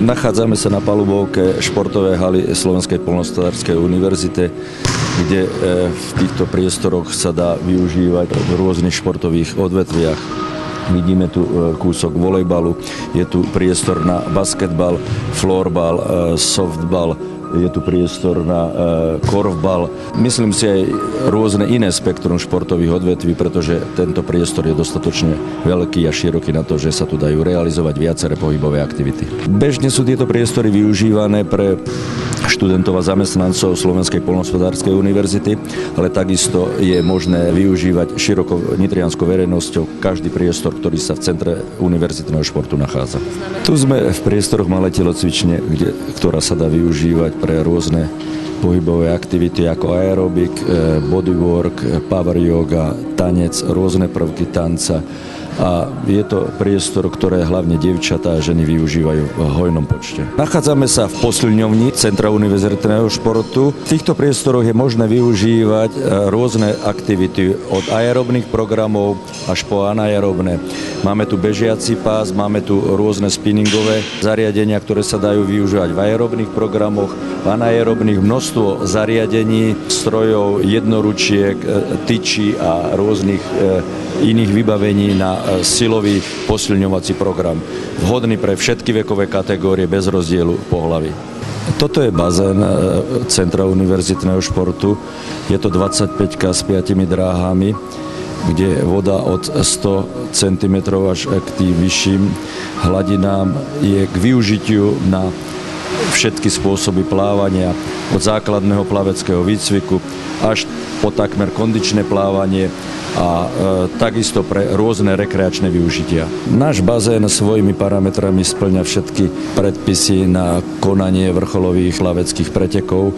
Nachádzame sa na palubovke športovej haly Slovenskej poľnohospodárskej univerzity, kde v týchto priestoroch sa dá využívať v rôznych športových odvetviach. Vidíme tu kúsok volejbalu, je tu priestor na basketbal, florbal, softbal, je tu priestor na korfbal. Myslím si aj rôzne iné spektrum športových odvetví, pretože tento priestor je dostatočne veľký a široký na to, že sa tu dajú realizovať viaceré pohybové aktivity. Bežne sú tieto priestory využívané pre študentov a zamestnancov Slovenskej poľnohospodárskej univerzity, ale takisto je možné využívať širokou nitrianskou verejnosťou každý priestor, ktorý sa v centre univerzitného športu nachádza. Tu sme v priestoroch malej telocvične, ktorá sa dá využívať pre rôzne pohybové aktivity ako aerobik, bodywork, power yoga, tanec, rôzne prvky tanca. A je to priestor, ktoré hlavne dievčatá a ženy využívajú v hojnom počte. Nachádzame sa v posilňovni Centra univerzitného športu. V týchto priestoroch je možné využívať rôzne aktivity od aerobných programov až po anaerobné. Máme tu bežiaci pás, máme tu rôzne spinningové zariadenia, ktoré sa dajú využívať v aerobných programoch, v anaerobných množstvo zariadení, strojov, jednoručiek, tyčí a rôznych iných vybavení na silový posilňovací program. Vhodný pre všetky vekové kategórie bez rozdielu pohlaví. Toto je bazén Centra univerzitného športu. Je to 25 s 5 dráhami, kde voda od 100 cm až k tým vyšším hladinám je k využitiu na všetky spôsoby plávania, od základného plaveckého výcviku až po takmer kondičné plávanie a takisto pre rôzne rekreačné využitia. Náš bazén svojimi parametrami spĺňa všetky predpisy na konanie vrcholových plaveckých pretekov,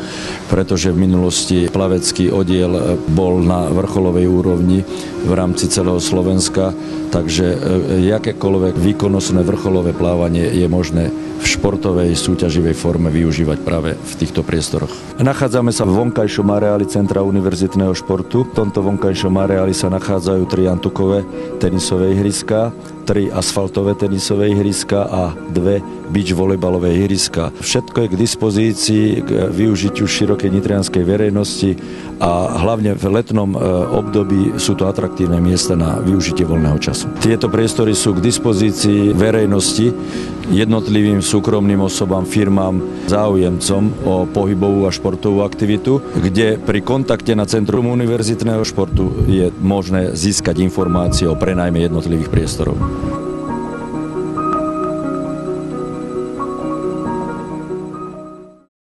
pretože v minulosti plavecký oddiel bol na vrcholovej úrovni v rámci celého Slovenska, takže akékoľvek výkonnostné vrcholové plávanie je možné v športovej súťaživej forme využívať práve v týchto priestoroch. Nachádzame sa v vonkajšom areáli Centra univerzitného športu. V tomto vonkajšom areáli sa nachádzajú 3 antukové tenisové ihriská, 3 asfaltové tenisové ihriská a 2 beach volejbalové ihriská. Všetko je k dispozícii k využitiu širokej nitrianskej verejnosti a hlavne v letnom období sú to atraktívne miesta na využitie voľného času. Tieto priestory sú k dispozícii verejnosti, jednotlivým súkromným osobám, firmám, záujemcom o pohybovú a športovú aktivitu, kde pri kontakte na Centrum univerzitného športu je možné získať informácie o prenajme jednotlivých priestorov.